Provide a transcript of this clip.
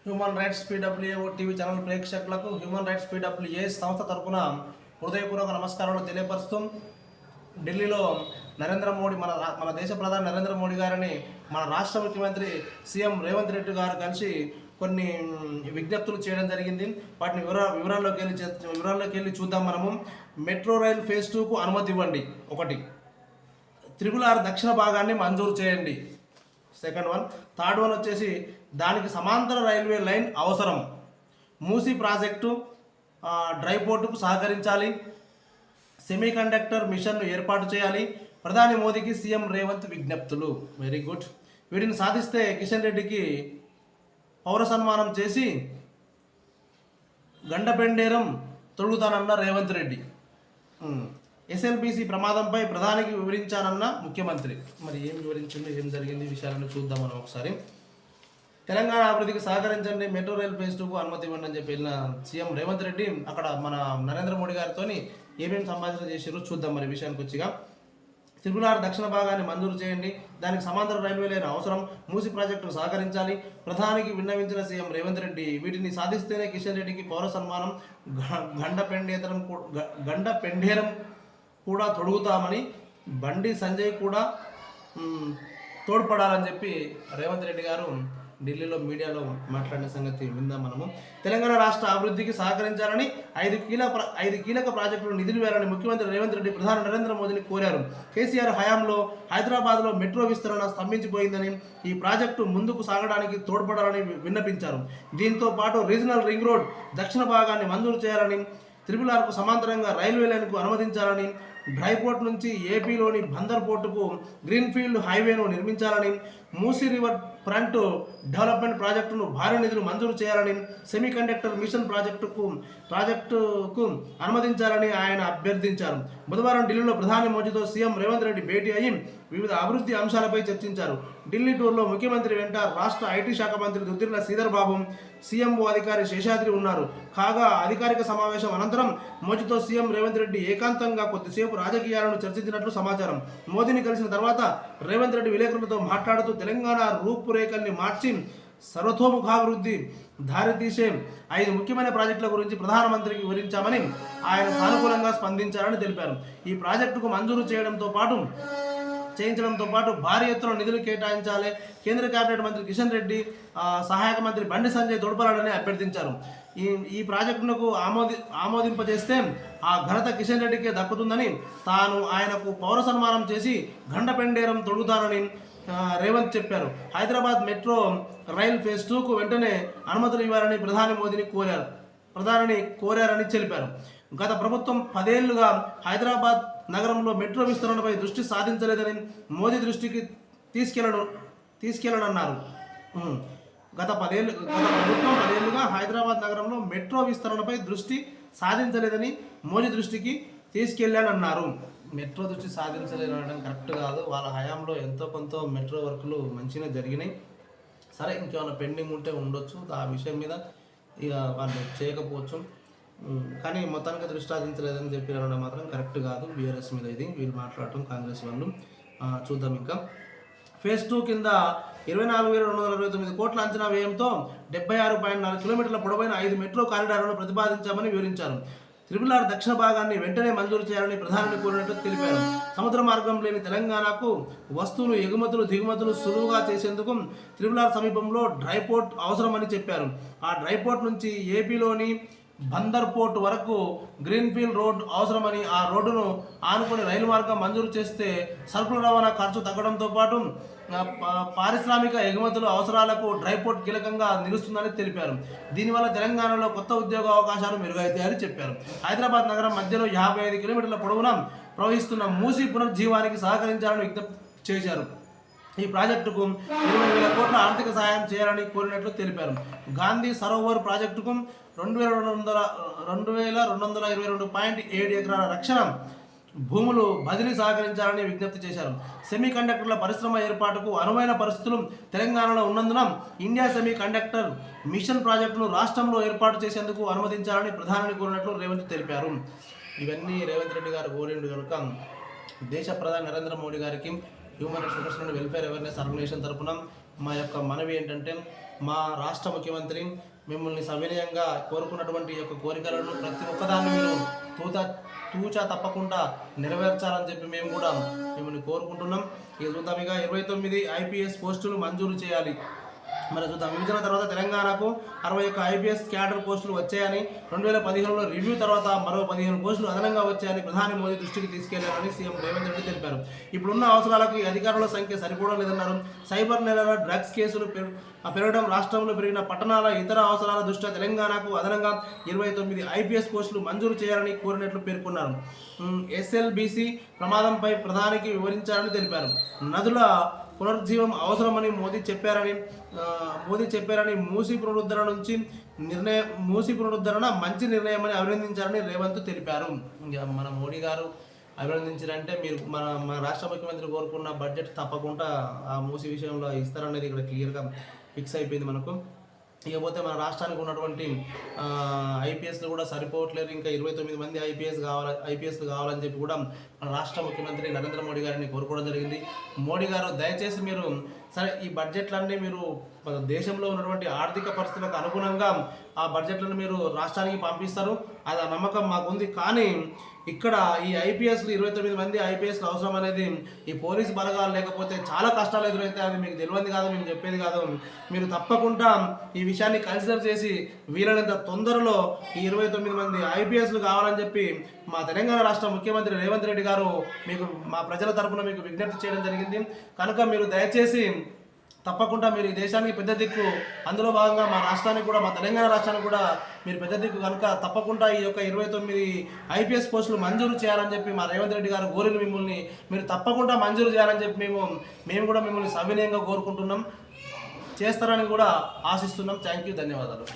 Human rights PWA TV channel ప్రేక్షకులకు human rights PWA సంస్థ తరపున హృదయపూర్వక నమస్కారాలు తెలియపరుస్తూ ఢిల్లీలో నరేంద్ర మోడీ మన దేశ ప్రధాని నరేంద్ర మోడీ గారిని మన రాష్ట్ర ముఖ్యమంత్రి సీఎం రేవంత్ రెడ్డి గారు కలిసి కొన్ని విజ్ఞప్తులు చేయడం జరిగింది. వాటిని వివరాల్లోకి వెళ్ళి చూద్దాం. మనము మెట్రో రైల్ ఫేజ్ 2కు అనుమతి ఇవ్వండి, ఒకటి. RRR దక్షిణ భాగాన్ని మంజూరు చేయండి, సెకండ్ వన్. థర్డ్ వన్ వచ్చేసి దానికి సమాంతర రైల్వే లైన్ అవసరం. మూసీ ప్రాజెక్టు డ్రై పోర్టుకు సహకరించాలి. సెమీ కండక్టర్ మిషన్ను ఏర్పాటు చేయాలి. ప్రధాని మోదీకి సీఎం రేవంత్ విజ్ఞప్తులు. Very good. వీటిని సాధిస్తే కిషన్ రెడ్డికి పౌర సన్మానం చేసి గండపెండేరం తొలుగుతానన్న రేవంత్ రెడ్డి. SLBC ప్రమాదంపై ప్రధానికి వివరించానన్న ముఖ్యమంత్రి. మరి ఏం వివరించింది, ఏం జరిగింది, విషయాలను చూద్దాం మనం ఒకసారి. తెలంగాణ అభివృద్ధికి సహకరించండి, మెట్రో రైల్ ఫేజ్ 2కు అనుమతి ఇవ్వండి అని చెప్పి వెళ్ళిన సీఎం రేవంత్ రెడ్డి అక్కడ మన నరేంద్ర మోడీ గారితో ఏమేమి సంభాషణ చేశారో చూద్దాం. మరి విషయానికి వచ్చిగా RRR దక్షిణ భాగాన్ని మంజూరు చేయండి, దానికి సమాంతర రైల్వే లైన్ అవసరం, మూసి ప్రాజెక్టుకు సహకరించాలి, ప్రధానికి విన్నవించిన సీఎం రేవంత్ రెడ్డి. వీటిని సాధిస్తేనే కిషన్ రెడ్డికి పౌర సన్మానం, గండపెండేరం కూడా తొడుగుతామని, బండి సంజయ్ కూడా తోడ్పడాలని చెప్పి రేవంత్ రెడ్డి గారు ఢిల్లీలో మీడియాలో మాట్లాడిన సంగతి విందాం మనము. తెలంగాణ రాష్ట్ర అభివృద్ధికి సహకరించాలని 5 కీలక ప్రాజెక్టులు నిధులు వేయాలని ముఖ్యమంత్రి రేవంత్ రెడ్డి ప్రధాని నరేంద్ర మోదీని కోరారు. కేసీఆర్ హయాంలో హైదరాబాద్లో మెట్రో విస్తరణ స్తంభించిపోయిందని, ఈ ప్రాజెక్టు ముందుకు సాగడానికి తోడ్పడాలని విన్నపించారు. దీంతో పాటు రీజనల్ రింగ్ రోడ్ దక్షిణ భాగాన్ని మంజూరు చేయాలని, RRRకు సమాంతరంగా రైల్వే లైన్కు అనుమతించాలని, డ్రై పోర్ట్ నుంచి ఏపీలోని బందర్ పోర్టుకు గ్రీన్ఫీల్డ్ హైవేను నిర్మించాలని, మూసీ రివర్ ఫ్రంట్ డెవలప్మెంట్ ప్రాజెక్టును భారీ నిధులు మంజూరు చేయాలని, సెమీ కండక్టర్ మిషన్ ప్రాజెక్టుకు అనుమతించాలని ఆయన అభ్యర్థించారు. బుధవారం ఢిల్లీలో ప్రధాని మోదీతో సీఎం రేవంత్ రెడ్డి భేటీ అయ్యి వివిధ అభివృద్ధి అంశాలపై చర్చించారు. ఢిల్లీ టూర్లో ముఖ్యమంత్రి వెంట రాష్ట్ర ఐటీ శాఖ మంత్రి దుద్దిళ్ల శ్రీధర్ బాబు, సీఎంఓ అధికారి శేషాద్రి ఉన్నారు. కాగా అధికారిక సమావేశం అనంతరం మోదీతో సీఎం రేవంత్ రెడ్డి ఏకాంతంగా కొద్దిసేపు రాజకీయాలను చర్చించినట్లు సమాచారం. మోదీని కలిసిన తర్వాత రేవంత్ రెడ్డి విలేకరులతో మాట్లాడుతూ తెలంగాణ రూపురేఖల్ని మార్చి సర్వతోముఖాభివృద్ధి దారితీసే 5 ముఖ్యమైన ప్రాజెక్టుల గురించి ప్రధానమంత్రికి వివరించామని, ఆయన సానుకూలంగా స్పందించారని తెలిపారు. ఈ ప్రాజెక్టుకు మంజూరు చేయించడంతో పాటు భారీ ఎత్తున నిధులు కేటాయించాలి. కేంద్ర కేబినెట్ మంత్రి కిషన్ రెడ్డి, సహాయక మంత్రి బండి సంజయ్ తోడ్పడాలని అభ్యర్థించారు. ఈ ప్రాజెక్టును ఆమోదింపజేస్తే ఆ ఘనత కిషన్ రెడ్డికే దక్కుతుందని, తాను ఆయనకు పౌర సన్మానం చేసి గండపెండేరం తొడుగుతానని రేవంత్ చెప్పారు. హైదరాబాద్ మెట్రో రైల్ ఫేజ్ 2కు వెంటనే అనుమతులు ఇవ్వాలని ప్రధానిని కోరారని తెలిపారు. గత ప్రభుత్వం 10 ఏళ్లుగా హైదరాబాద్ నగరంలో మెట్రో విస్తరణపై దృష్టి సాధించలేదని మోదీ దృష్టికి తీసుకెళ్లనన్నారు. గత ప్రభుత్వం 10 ఏళ్లుగా హైదరాబాద్ నగరంలో మెట్రో విస్తరణపై దృష్టి సాధించలేదని మోదీ దృష్టికి తీసుకెళ్లానన్నారు. మెట్రో దృష్టి సాధించలేదనడం కరెక్ట్ కాదు. వాళ్ళ హయాంలో ఎంతో కొంత మెట్రో వర్కులు మంచిగా జరిగినాయి. సరే, ఇంకేమైనా పెండింగ్ ఉంటే ఉండొచ్చు, ఆ విషయం మీద ఇక వాళ్ళు చేయకపోవచ్చు. కానీ మొత్తానికి దృష్టి సాధించలేదని చెప్పి అనడం మాత్రం కరెక్ట్ కాదు. బీఆర్ఎస్ మీద ఇది వీళ్ళు మాట్లాడటం, కాంగ్రెస్ వాళ్ళు. చూద్దాం. ఇంకా ఫేజ్ 2 కింద 24,229 కోట్ల అంచనా వ్యయంతో 76.4 కిలోమీటర్ల పొడవైన 5 మెట్రో కారిడార్లను ప్రతిపాదించామని వివరించారు. RRR దక్షిణ భాగాన్ని వెంటనే మంజూరు చేయాలని ప్రధానిని కోరినట్టు తెలిపారు. సముద్ర మార్గం లేని తెలంగాణకు వస్తువులు ఎగుమతులు దిగుమతులు సులువుగా చేసేందుకు RRR సమీపంలో డ్రై పోర్ట్ అవసరమని చెప్పారు. ఆ డ్రై పోర్ట్ నుంచి ఏపీలోని బందర్ పోర్ట్ వరకు గ్రీన్ఫీల్డ్ రోడ్ అవసరమని, ఆ రోడ్డును ఆనుకుని రైలు మార్గం మంజూరు చేస్తే సరుకుల రవాణా ఖర్చు తగ్గడంతో పాటు పారిశ్రామిక ఎగుమతుల అవసరాలకు డ్రై పోర్ట్ కీలకంగా నిలుస్తుందని తెలిపారు. దీనివల్ల తెలంగాణలో కొత్త ఉద్యోగ అవకాశాలు మెరుగవుతాయని చెప్పారు. హైదరాబాద్ నగరం మధ్యలో 55 కిలోమీటర్ల పొడవున ప్రవహిస్తున్న మూసీ పునరుజ్జీవానికి సహకరించాలని విజ్ఞప్తి చేశారు. ఈ ప్రాజెక్టుకు 20,000 కోట్ల ఆర్థిక సహాయం చేయాలని కోరినట్లు తెలిపారు. గాంధీ సరోవర్ ప్రాజెక్టుకు 2,222.7 ఎకరాల రక్షణ భూములు బదిలీ సహకరించాలని విజ్ఞప్తి చేశారు. సెమీ కండక్టర్ల పరిశ్రమ ఏర్పాటుకు అనువైన పరిస్థితులు తెలంగాణలో ఉన్నందున ఇండియా సెమీ కండక్టర్ మిషన్ ప్రాజెక్టును రాష్ట్రంలో ఏర్పాటు చేసేందుకు అనుమతించాలని ప్రధానిని కోరినట్లు రేవంత్ తెలిపారు. ఇవన్నీ రేవంత్ రెడ్డి గారు కోరిండు కనుక దేశ ప్రధాని నరేంద్ర మోడీ గారికి human rights protection and welfare awareness organisation తరపున మా యొక్క మనవి ఏంటంటే మా రాష్ట్ర ముఖ్యమంత్రి మిమ్మల్ని సవినయంగా కోరుకున్నటువంటి ఈ యొక్క కోరికలను ప్రతి ఒక్కదాన్ని మీరు తూచా తప్పకుండా నెరవేర్చాలని చెప్పి మేము కూడా మిమ్మల్ని కోరుకుంటున్నాం. ఇక చూద్దాం, ఇక 29 IPS పోస్టులు మంజూరు చేయాలి. మరి చూద్దాం, విభజన తర్వాత తెలంగాణకు 61 IPS క్యాడర్ పోస్టులు వచ్చాయని, 2015లో రివ్యూ తర్వాత మరో 15 పోస్టులు అదనంగా వచ్చాయని ప్రధాని మోదీ దృష్టికి తీసుకెళ్లారని సీఎం రేవంత్ రెడ్డి తెలిపారు. ఇప్పుడున్న అవసరాలకు ఈ అధికారుల సంఖ్య సరిపోవడం లేదన్నారు. సైబర్ నేరాల డ్రగ్స్ కేసులు పెరగడం, రాష్ట్రంలో పెరిగిన పట్టణాల ఇతర అవసరాల దృష్ట్యా తెలంగాణకు అదనంగా 29 IPS పోస్టులు మంజూరు చేయాలని కోరినట్లు పేర్కొన్నారు. SLBC ప్రమాదంపై ప్రధానికి వివరించారని తెలిపారు. నదుల పునరుజ్జీవం అవసరమని మోదీ చెప్పారని మూసీ పునరుద్ధరణ మంచి నిర్ణయమని అభినందించారని రేవంత్ తెలిపారు. మన మోడీ గారు అభినందించారంటే మీరు మన రాష్ట్ర ముఖ్యమంత్రి కోరుకున్న బడ్జెట్ తప్పకుండా ఆ మూసీ విషయంలో ఇస్తారనేది ఇక్కడ క్లియర్గా ఫిక్స్ అయిపోయింది మనకు. ఇకపోతే మన రాష్ట్రానికి ఉన్నటువంటి IPSలు కూడా సరిపోవట్లేదు. ఇంకా 29 మంది IPSలు కావాలని చెప్పి కూడా మన రాష్ట్ర ముఖ్యమంత్రి నరేంద్ర మోడీ గారిని కోరుకోవడం జరిగింది. మోడీ గారు దయచేసి మీరు సరే ఈ బడ్జెట్లన్నీ మీరు దేశంలో ఉన్నటువంటి ఆర్థిక పరిస్థితులకు అనుగుణంగా ఆ బడ్జెట్లను మీరు రాష్ట్రానికి పంపిస్తారు, అది ఆ నమ్మకం మాకుంది. కానీ ఇక్కడ ఈ IPSలు 29 మంది IPSలు అవసరం అనేది ఈ పోలీస్ బలగాలు లేకపోతే చాలా కష్టాలు ఎదురైతే అది మీకు తెలియదు కాదు, మేము చెప్పేది కాదు. మీరు తప్పకుండా ఈ విషయాన్ని కన్సిడర్ చేసి వీలైనంత తొందరలో ఈ 29 మంది IPSలు కావాలని చెప్పి మా తెలంగాణ రాష్ట్ర ముఖ్యమంత్రి రేవంత్ రెడ్డి గారు మీకు మా ప్రజల తరపున మీకు విజ్ఞప్తి చేయడం జరిగింది. కనుక మీరు దయచేసి తప్పకుండా మీరు ఈ దేశానికి పెద్ద దిక్కు, అందులో భాగంగా మా రాష్ట్రానికి కూడా, మా తెలంగాణ రాష్ట్రానికి కూడా మీరు పెద్ద దిక్కు కనుక తప్పకుండా ఈ యొక్క 29 IPS పోస్టులు మంజూరు చేయాలని చెప్పి మా రేవంత్ రెడ్డి గారు కోరిన మిమ్మల్ని మీరు తప్పకుండా మంజూరు చేయాలని చెప్పి మేము కూడా మిమ్మల్ని సవినయంగా కోరుకుంటున్నాం, చేస్తారని కూడా ఆశిస్తున్నాం. థ్యాంక్ యూ, ధన్యవాదాలు.